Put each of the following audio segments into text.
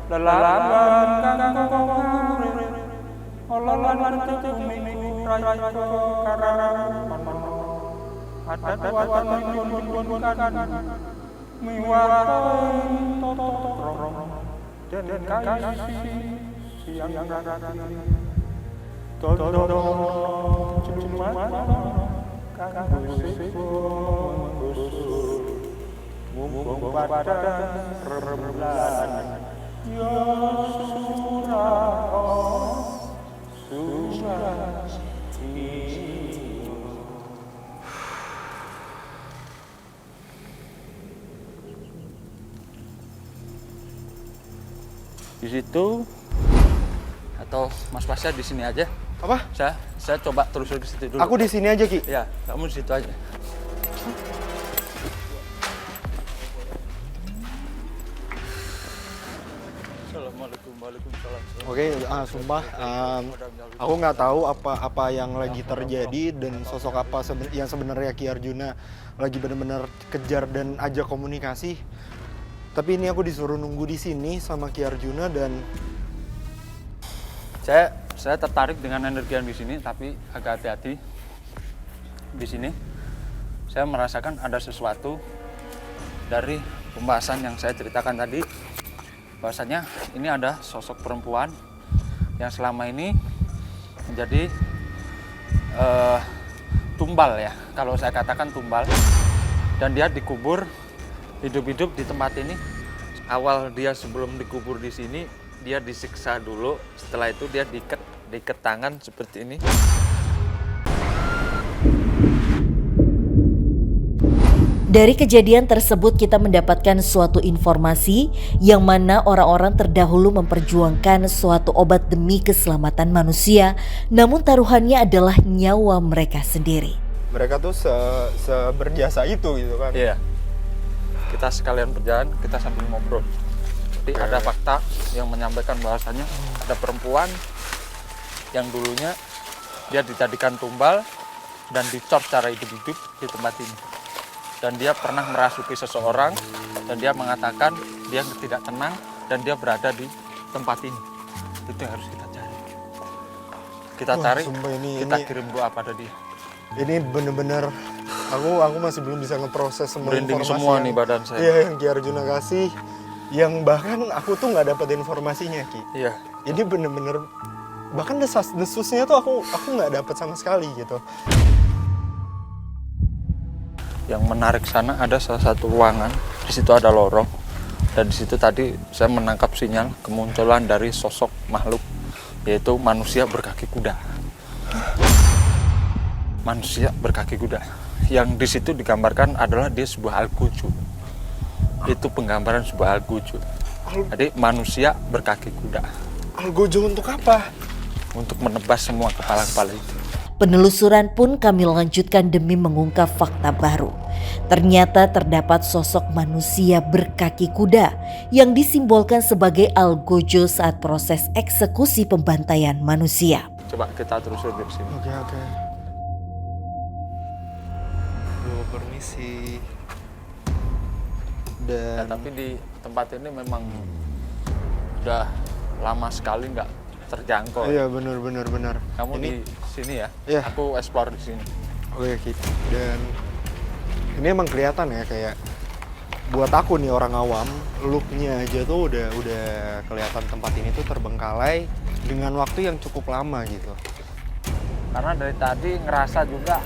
lelaban kang olalan tumiku rajo karang ada kuatan pun kan miwatan totorong dan kasih siang rati todong cuma kang busipun mumpung pada rembulan ya surah di situ atau Mas Pasya di sini aja. Apa? Saya coba telusur ke situ dulu. Aku di sini aja, Ki. Ya, kamu di situ aja. Assalamualaikum, waalaikumsalam. Oke, sumpah, aku nggak tahu apa yang lagi terjadi dan sosok apa yang sebenarnya Ki Arjuna lagi benar-benar kejar dan ajak komunikasi. Tapi ini aku disuruh nunggu di sini sama Ki Arjuna dan saya tertarik dengan energi yang di sini, tapi agak hati-hati. Di sini saya merasakan ada sesuatu dari pembahasan yang saya ceritakan tadi. Bahwasanya ini ada sosok perempuan yang selama ini menjadi tumbal ya, kalau saya katakan tumbal, dan dia dikubur hidup-hidup di tempat ini. Awal dia sebelum dikubur di sini, dia disiksa dulu. Setelah itu dia diikat tangan seperti ini. Dari kejadian tersebut kita mendapatkan suatu informasi yang mana orang-orang terdahulu memperjuangkan suatu obat demi keselamatan manusia, namun taruhannya adalah nyawa mereka sendiri. mereka tuh seberjasa itu gitu kan. Iya. Kita sekalian berjalan, kita sambil ngobrol. Jadi ada fakta yang menyampaikan bahwasannya ada perempuan yang dulunya dia dijadikan tumbal dan dicor secara hidup-hidup di tempat ini. Dan dia pernah merasuki seseorang dan dia mengatakan dia tidak tenang dan dia berada di tempat ini. Itu yang harus kita cari. Kita cari, kita kirim doa pada dia. Ini bener-bener aku masih belum bisa ngeproses semua Merinding informasi semua yang, nih badan saya. Iya, yang Ki Arjuna kasih, yang bahkan aku tuh nggak dapat informasinya, Ki. Iya. Ini bener-bener bahkan desas-desusnya tuh aku nggak dapat sama sekali gitu. Yang menarik sana ada salah satu ruangan, di situ ada lorong, dan di situ tadi saya menangkap sinyal kemunculan dari sosok makhluk, yaitu manusia berkaki kuda. Manusia berkaki kuda. Yang di situ digambarkan adalah dia sebuah al-gujud. Itu penggambaran sebuah al-gujud. Jadi manusia berkaki kuda. Al-Gojo untuk apa? Untuk menebas semua kepala-kepala itu. Penelusuran pun kami lanjutkan demi mengungkap fakta baru. Ternyata terdapat sosok manusia berkaki kuda yang disimbolkan sebagai Al-Gojo saat proses eksekusi pembantaian manusia. Coba kita telusur di sini. Oke. Permisi. Ya, Dan tapi di tempat ini memang udah lama sekali nggak terjangkau. iya benar. Kamu ini, di sini ya? Iya. Aku explore di sini. Oke, Ki. Dan ini emang kelihatan ya kayak buat aku nih orang awam, looknya aja tuh udah kelihatan tempat ini tuh terbengkalai dengan waktu yang cukup lama gitu. Karena dari tadi ngerasa juga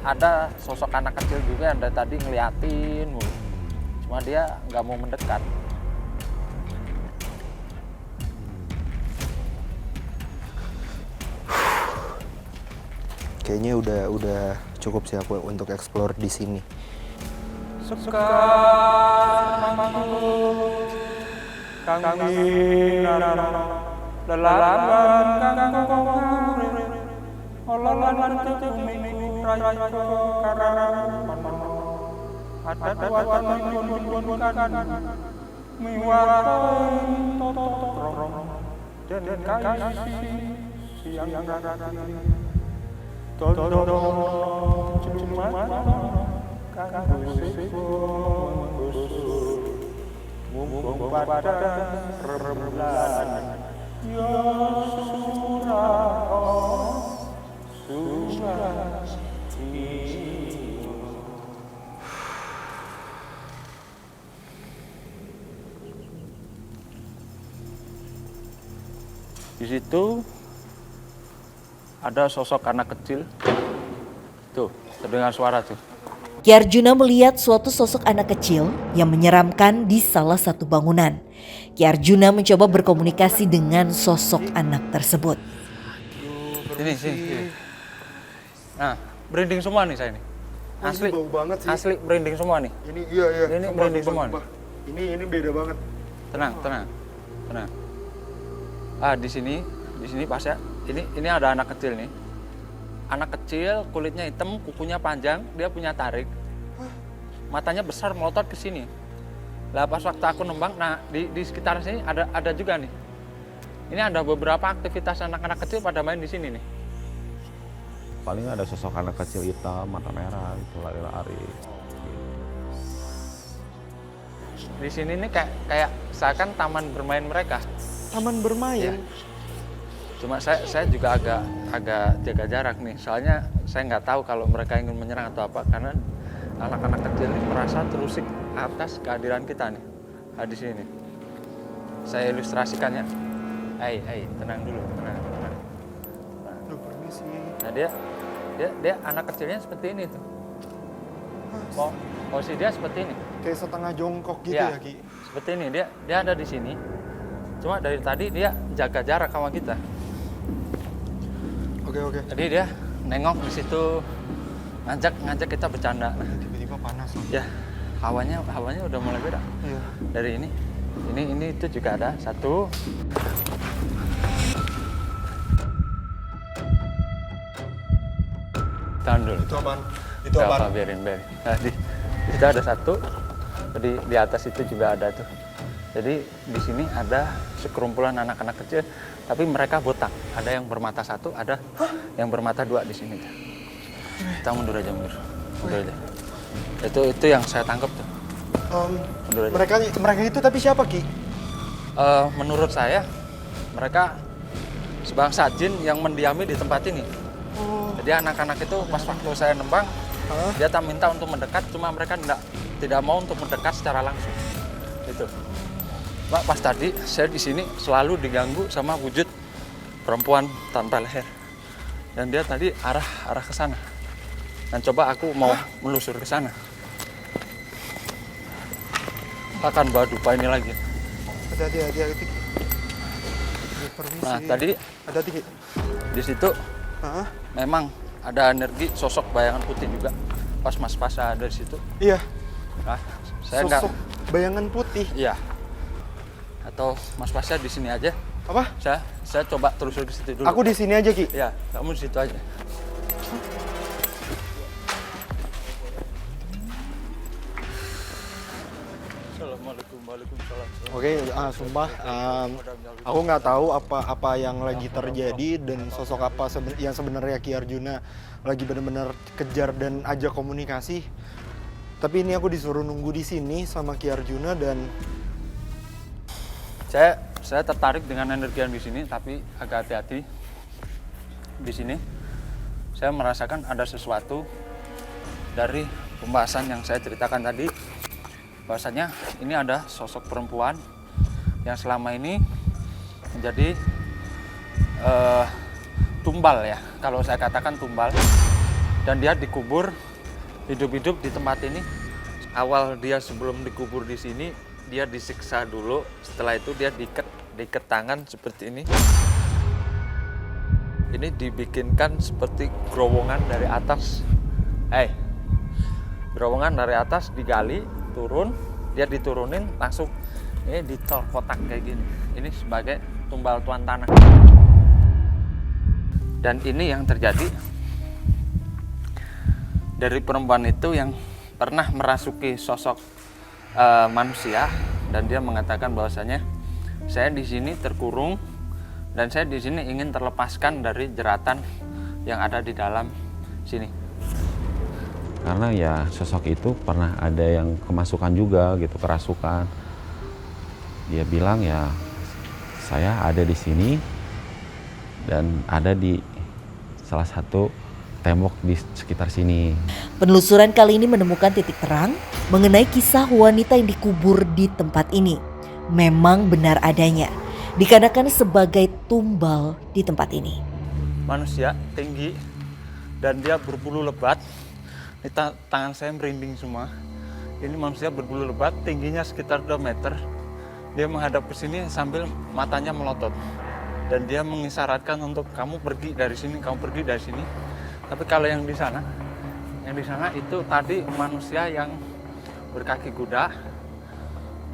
ada sosok anak kecil juga yang dari tadi ngeliatin mulu. Cuma dia nggak mau mendekat. Kayaknya udah cukup sih aku untuk explore di sini. mumpung pada rembulan di situ ada sosok anak kecil. Tuh, terdengar suara tuh. Ki Arjuna melihat suatu sosok anak kecil yang menyeramkan di salah satu bangunan. Ki Arjuna mencoba berkomunikasi dengan sosok anak tersebut. Sini. Nah, merinding semua nih saya nih. Asli, Ini bau banget sih. asli merinding semua nih. Ini iya. Ini Sumpah, merinding semua sumpah. Ini beda banget. Tenang. Di sini pas ya. Ini ada anak kecil nih. Anak kecil, kulitnya hitam, kukunya panjang, dia punya tarik. Matanya besar melotot ke sini. Lah pas waktu aku nembang, nah di sekitar sini ada juga nih. Ini ada beberapa aktivitas anak-anak kecil pada main di sini nih. Paling ada sosok anak kecil hitam, mata merah, gitu lari-lari. Di sini nih kayak seakan taman bermain mereka. Taman bermain. Iya. Cuma saya juga agak jaga jarak nih. Soalnya saya nggak tahu kalau mereka ingin menyerang atau apa, karena anak-anak kecil ini merasa terusik atas kehadiran kita nih. Di sini. Saya ilustrasikannya. Tenang dulu, tenang. Aduh, permisi. Nah dia anak kecilnya seperti ini tuh. Posisi dia seperti ini. Kayak setengah jongkok gitu Iya, ya, Ki. seperti ini. Dia ada di sini. Cuma dari tadi dia jaga jarak sama kita. Oke. Jadi dia nengok di situ, ngajak kita bercanda. Nah, Tiba-tiba panas loh. ya hawanya udah mulai beda. Iya. Dari ini itu juga ada satu. Tahan dulu. Itu apaan? Gak apa, biarin. Nah, di situ ada satu, di atas itu juga ada tuh. Jadi di sini ada sekerumpulan anak-anak kecil, tapi mereka botak. Ada yang bermata satu, ada yang bermata dua di sini. Kita mundur aja. Itu yang saya tangkap tuh. Mundur aja. Mereka itu tapi siapa, Ki? Menurut saya, mereka sebangsa jin yang mendiami di tempat ini. Jadi anak-anak itu pas waktu saya nembang, dia tak minta untuk mendekat, cuma mereka tidak mau untuk mendekat secara langsung. Itu. Pak, pas tadi saya di sini selalu diganggu sama wujud perempuan tanpa leher. Dan dia tadi arah ke sana. Dan coba aku mau melusur ke sana. Akan bawa dupa ini lagi. Hati-hati. Permisi. Nah, tadi Hati-hati, Ki. di situ memang ada energi sosok bayangan putih juga. Pas Mas Pasha ada di situ. Iya. Nah, saya nggak. Sosok bayangan putih. Iya. Atau Mas Pasha di sini aja. Apa? Saya coba telusur ke situ dulu. Aku di sini aja, Ki. Ya, kamu di situ aja. Assalamualaikum, waalaikumsalam. Oke, sumpah, aku nggak tahu apa yang lagi terjadi dan sosok apa yang sebenarnya Ki Arjuna lagi benar-benar kejar dan ajak komunikasi. Tapi ini aku disuruh nunggu di sini sama Ki Arjuna dan Saya tertarik dengan energi yang di sini, tapi agak hati-hati. Di sini saya merasakan ada sesuatu dari pembahasan yang saya ceritakan tadi. Bahwasanya ini ada sosok perempuan yang selama ini menjadi tumbal ya, kalau saya katakan tumbal. Dan dia dikubur hidup-hidup di tempat ini. Awal dia sebelum dikubur di sini, dia disiksa dulu, setelah itu dia diikat tangan seperti ini. Ini dibikinkan seperti gerowongan dari atas. Gerowongan dari atas digali, turun, dia diturunin langsung ini ditol kotak kayak gini. Ini sebagai tumbal tuan tanah. Dan ini yang terjadi dari perempuan itu yang pernah merasuki sosok manusia, dan dia mengatakan bahwasanya saya di sini terkurung dan saya di sini ingin terlepaskan dari jeratan yang ada di dalam sini. Karena ya sosok itu pernah ada yang kemasukan juga gitu, kerasukan. Dia bilang ya saya ada di sini dan ada di salah satu tembok di sekitar sini. Penelusuran kali ini menemukan titik terang mengenai kisah wanita yang dikubur di tempat ini. Memang benar adanya, dikarenakan sebagai tumbal di tempat ini. Manusia tinggi dan dia berbulu lebat. Ini tangan saya merinding semua. Ini manusia berbulu lebat, tingginya sekitar 2 meter. Dia menghadap ke sini sambil matanya melotot. Dan dia mengisyaratkan untuk kamu pergi dari sini, kamu pergi dari sini. Tapi kalau yang di sana itu tadi manusia yang berkaki kuda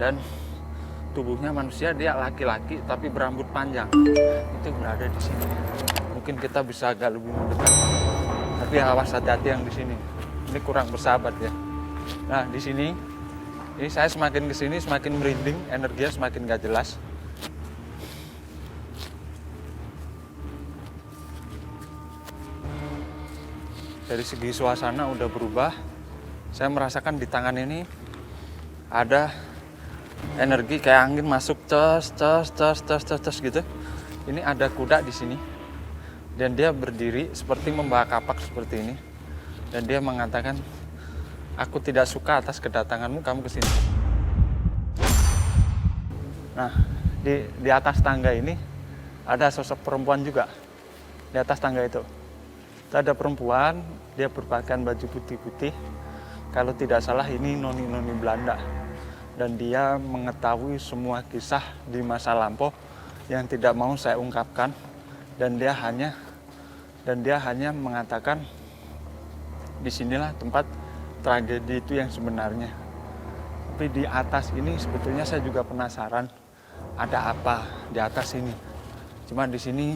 dan tubuhnya manusia, dia laki-laki tapi berambut panjang. Itu berada di sini. Mungkin kita bisa agak lebih mendekat. Tapi awas, hati-hati yang di sini. Ini kurang bersahabat ya. Nah, di sini ini saya semakin kesini semakin merinding, energinya semakin gak jelas. Dari segi suasana udah berubah. Saya merasakan di tangan ini ada energi kayak angin masuk ces gitu. Ini ada kuda di sini. Dan dia berdiri seperti membawa kapak seperti ini. Dan dia mengatakan, aku tidak suka atas kedatanganmu, kamu ke sini. Nah, di atas tangga ini ada sosok perempuan juga. Di atas tangga itu. Ada perempuan, dia berpakaian baju putih-putih. Kalau tidak salah ini noni-noni Belanda. Dan dia mengetahui semua kisah di masa lampau yang tidak mau saya ungkapkan. Dan dia hanya mengatakan, disinilah tempat tragedi itu yang sebenarnya. Tapi di atas ini sebetulnya saya juga penasaran ada apa di atas ini. Cuma di sini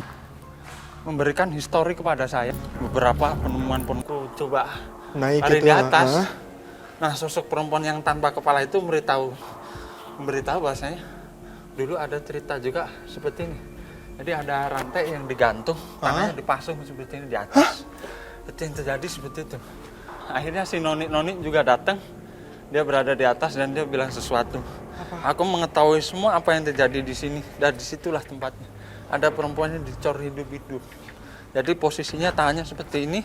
memberikan histori kepada saya beberapa penemuan coba Naik ada itu di atas. Nah, sosok perempuan yang tanpa kepala itu memberitahu bahasanya dulu ada cerita juga seperti ini. Jadi ada rantai yang digantung, tangannya dipasung seperti ini di atas. Itu yang terjadi seperti itu. Akhirnya si noni juga datang. Dia berada di atas dan dia bilang sesuatu. Aku mengetahui semua apa yang terjadi di sini. Dan disitulah tempatnya. Ada perempuan yang dicor hidup-hidup. Jadi posisinya tangannya seperti ini.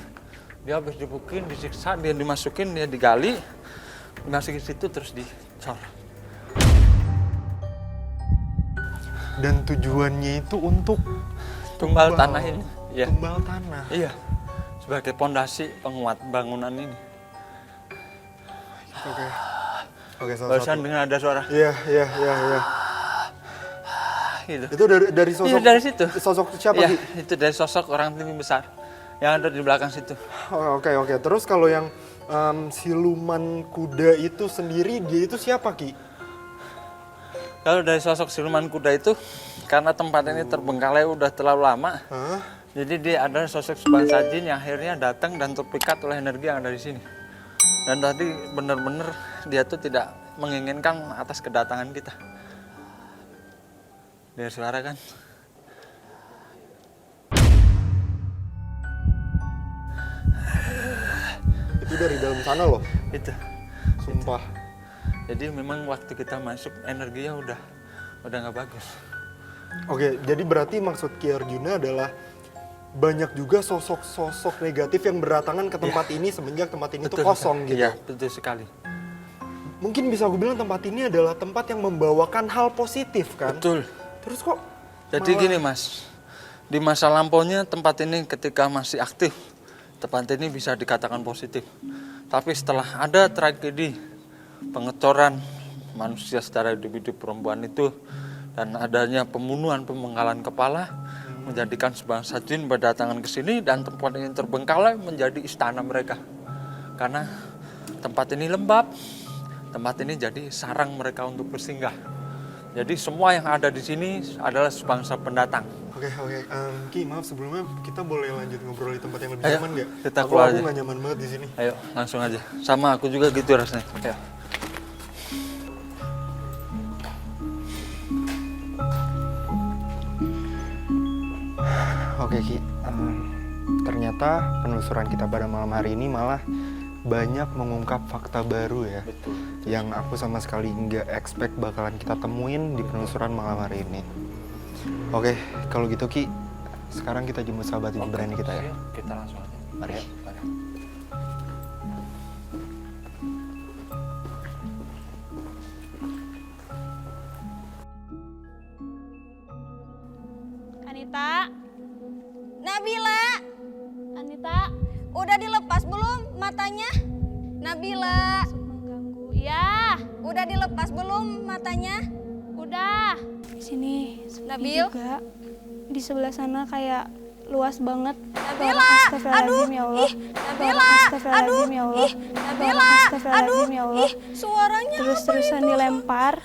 Dia habis dipukulin, disiksa, dia dimasukin, dia digali. Dimasukin situ terus dicor. Dan tujuannya itu untuk Tumbal tanah ini. Ya. Tumbal tanah. Iya. Sebagai pondasi penguat bangunan ini. Oke, Barusan dengar ada suara. Iya. Gitu. Itu dari sosok. Iya, dari situ. Sosok siapa Iya, Ki? itu dari sosok orang tinggi besar yang ada di belakang situ. Oke. Terus kalau yang siluman kuda itu sendiri, dia itu siapa Ki? Kalau dari sosok siluman kuda itu, karena tempat ini terbengkalai udah terlalu lama, jadi dia ada sosok sebangsa jin yang akhirnya datang dan terpikat oleh energi yang ada di sini. Dan tadi benar-benar dia tuh tidak menginginkan atas kedatangan kita. Dengar suara kan? Itu dari dalam sana loh. Itu. Sumpah. Jadi memang waktu kita masuk energinya udah nggak bagus. Oke, jadi berarti maksud Ki Arjuna adalah banyak juga sosok-sosok negatif yang berdatangan ke tempat ini semenjak tempat ini tuh kosong gitu. Iya, betul sekali. Mungkin bisa aku bilang tempat ini adalah tempat yang membawakan hal positif kan? Betul. Terus kok Jadi gini Mas, di masa lampaunya tempat ini ketika masih aktif, tempat ini bisa dikatakan positif. Tapi setelah ada tragedi pengecoran manusia secara hidup-hidup perempuan itu dan adanya pembunuhan pemenggalan kepala menjadikan sebangsa jin berdatangan ke sini dan tempat ini terbengkalai menjadi istana mereka. Karena tempat ini lembab, tempat ini jadi sarang mereka untuk bersinggah. Jadi semua yang ada di sini adalah sebangsa pendatang. Oke. Ki, maaf sebelumnya kita boleh lanjut ngobrol di tempat yang lebih Ayo, nyaman nggak? kita Aku keluar aja. nggak nyaman banget di sini. Ayo langsung aja. Sama aku juga gitu rasanya. Ayo. Oke Ki, ternyata penelusuran kita pada malam hari ini malah banyak mengungkap fakta baru ya. Yang aku sama sekali nggak expect bakalan kita temuin di penelusuran malam hari ini. Oke, kalau gitu Ki, sekarang kita jemput sahabat ini berani kita ya. Kita langsung aja. Mari. Mari. Anita, Nabila, Anita, udah dilepas belum matanya? Nabila, mengganggu. Ya, udah dilepas belum matanya? udah. Di sini sepi Nabil? juga. Di sebelah sana kayak luas banget. Nabila, Astagfirullahaladzim, ya Allah. Nabila, Astagfirullahaladzim, ya Allah. Nabila, Astagfirullahaladzim, ya Allah. Suaranya Terus-terusan dilempar.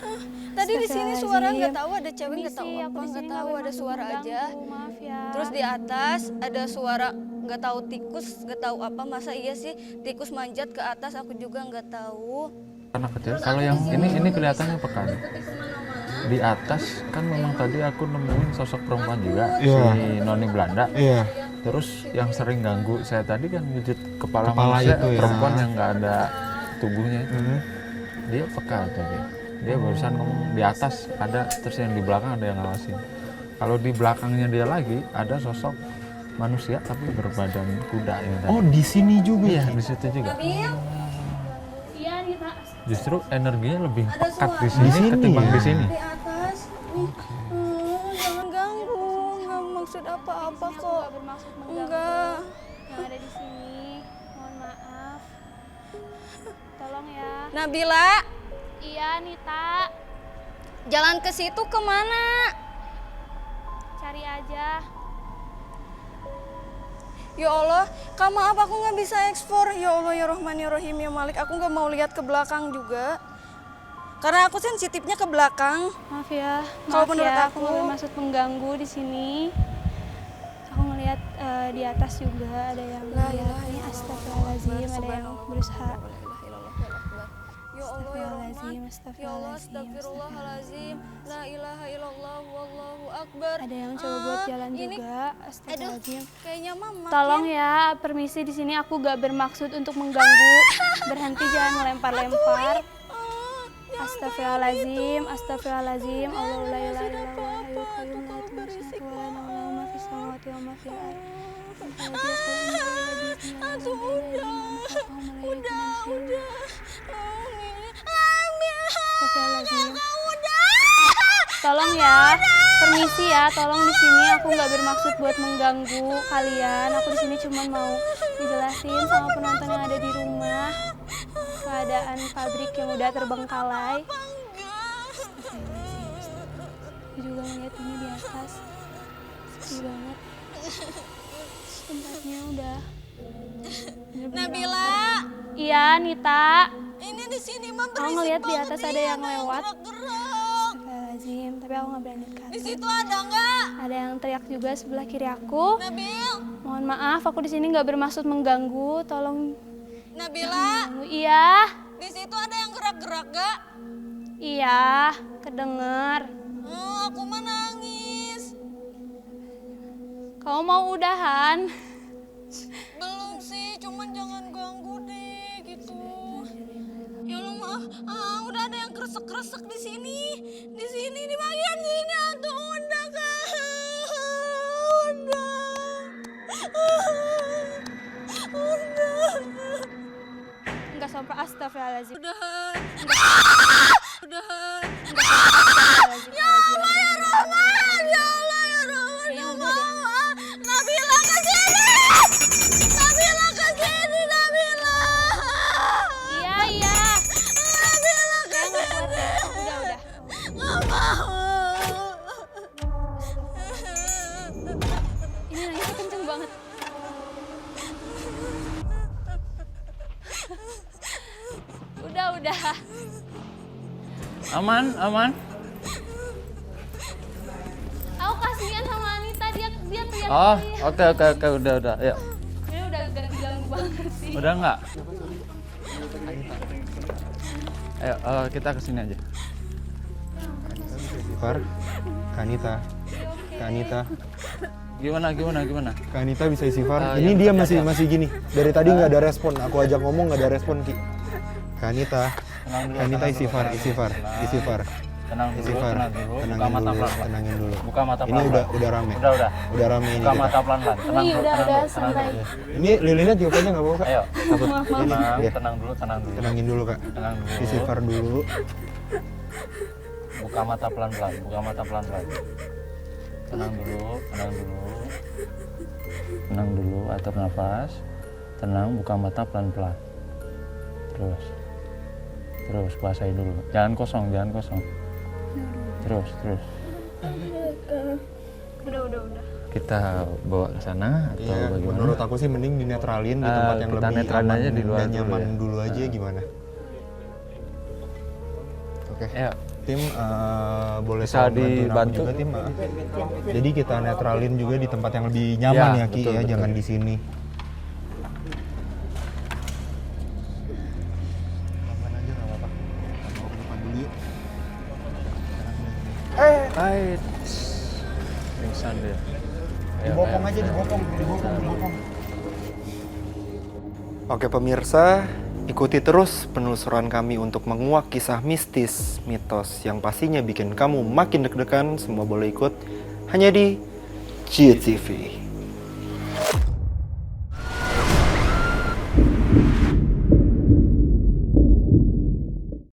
tadi di sini suara nggak tahu ada cewek nggak tahu Permisi, apa aku di nggak sini tahu ada bermaksud suara aja. mengganggu, maaf ya. Terus di atas ada suara nggak tahu tikus nggak tahu apa masa iya sih tikus manjat ke atas aku juga nggak tahu. Anak kecil. Kalau yang ini kelihatannya pekan. Di atas kan memang tadi aku nemuin sosok perempuan juga, Iya. si Noni Belanda. Iya. Terus yang sering ganggu saya tadi kan pijit kepala Kepala manusia, itu ya. perempuan yang nggak ada tubuhnya itu. Dia peka tadi. Dia barusan ngomong di atas ada, terus yang di belakang ada yang ngawasin. Kalau di belakangnya dia lagi ada sosok manusia tapi berbadan kuda ya tadi. Oh, di sini juga Iya, ya? di situ juga. Iya, Anita. Justru energinya lebih Ada pekat di suara. sini Di sini ketimbang ya? di sini. Di atas. Jangan ganggu, nggak maksud apa-apa Aku kok. nggak bermaksud mengganggu. Enggak. Yang ada di sini, mohon maaf. Tolong ya. Nabila, Iya, Nita. jalan ke situ kemana? Cari aja. Ya Allah, Kak maaf aku nggak bisa ekspor. Ya Allah, ya Rahman, ya Rahim, ya Malik. Aku nggak mau lihat ke belakang juga. Karena aku sensitifnya ke belakang. Maaf ya. Kalau Maaf menurut ya, aku- nggak bermaksud mengganggu di sini. Aku ngelihat di atas juga ada yang ngeliat. Ini astagfirullahaladzim, ada yang berusaha. Ya Allah, ya Rahman. Astagfirullahaladzim, Ya Allah, astagfirullahaladzim, astagfirullahalazim. La ilaha illallah, wallahu akbar. Ada yang coba buat jalan ini- juga. Astagfirullahaladzim. Kayaknya mama. Tolong ya, permisi di sini aku gak bermaksud untuk mengganggu. Berhenti, jangan ngelempar-lempar. Astagfirullahaladzim, astagfirullahaladzim. Allahu la ilaha illallah, hayyul qayyum, la ta'khudhuhu wa la lahu ma fis samawati wa ma fil ardh. Astagfirullahaladzim. Tolong ya, permisi ya, tolong di sini aku nggak bermaksud buat mengganggu kalian. Aku di sini cuma mau dijelasin sama penonton yang ada di rumah keadaan pabrik yang udah terbengkalai. Aku juga ngeliat ini di atas, sepi banget. Tempatnya udah. bener-bener Nabila, rampung. Iya, Nita. ini di sini mah Aku berisik ngeliat di banget atas nih, ada yang lewat. gerak-gerak. Astagfirullahaladzim, tapi aku nggak berani ke Di atas. situ ada nggak? Ada yang teriak juga sebelah kiri aku. Nabil, Mohon maaf, aku di sini nggak bermaksud mengganggu. Tolong Nabila, ganggu. Iya, di situ ada yang gerak-gerak gak? iya, kedenger. Aku mah nangis. Kamu mau udahan? Belum sih, cuman jangan ganggu deh gitu. Ya Allah maaf, udah ada yang kresek-kresek di sini. Di sini, di bagian sini. Aduh, udah kan. Udah. Enggak sampai astagfirullahaladzim. Udahan. Udahan. Astagfirullahaladzim. Ya Allah ya Rahman, ya Allah ya Rahman, ya Allah. Nabila ke sini. Nabila ke sini, Nabila. Iya, iya. Nabila ke Saya nggak kuat ya. Udah. Nggak mau. Ini nangisnya kenceng banget. Udah. Aman, aman. Aku kasihan sama Anita, dia teriak. Oh, oke, udah, ya. Ini udah gak diganggu banget sih. Udah enggak? Ayo, kita kesini aja. Far, Kanita, Gimana? Kak Anita bisa istighfar. Yang Ini dia terjadi masih gini. Dari tadi nggak ada respon. Aku ajak ngomong nggak ada respon Ki. Kak Anita. Tenang dulu, Kak Anita tenang dulu, istighfar. Tenang dulu, Istighfar. tenang dulu. Buka Tenangin mata dulu. pelan-pelan. Tenangin dulu. Buka mata Ini pelan-pelan. udah rame. Udah. Udah rame ini Buka kita. mata pelan-pelan. Tenang Iya, dulu, udah, tenang dulu, tenang santai. dulu. Ini lilinnya tiupannya nggak apa-apa Kak? Ayo. Takut. Ini. Tenang, Ya. tenang dulu. Tenangin dulu Kak. Tenang dulu. Istighfar dulu. Buka mata pelan-pelan. Tenang dulu, atur nafas. Tenang, buka mata pelan-pelan. Terus kuasai dulu. Jangan kosong. Terus. Udah. Kita bawa ke sana atau Iya, bagaimana? menurut aku sih mending dinetralin di tempat yang kita lebih netralin aman aja di luar dan dulu nyaman ya. dulu aja gimana? Oke. Ayo. Tim boleh Bisa tolong bantuin aku dibantu? juga tim. Jadi kita netralin juga di tempat yang lebih nyaman Ya, ya Ki betul, ya, betul. jangan di sini. Aman aja nggak apa-apa. Mau ke depan dulu yuk. Hai. Pingsan dia. Dibopong aja, dibopong. Oke pemirsa, ikuti terus penelusuran kami untuk menguak kisah mistis, mitos yang pastinya bikin kamu makin deg-degan. Semua boleh ikut hanya di GTV.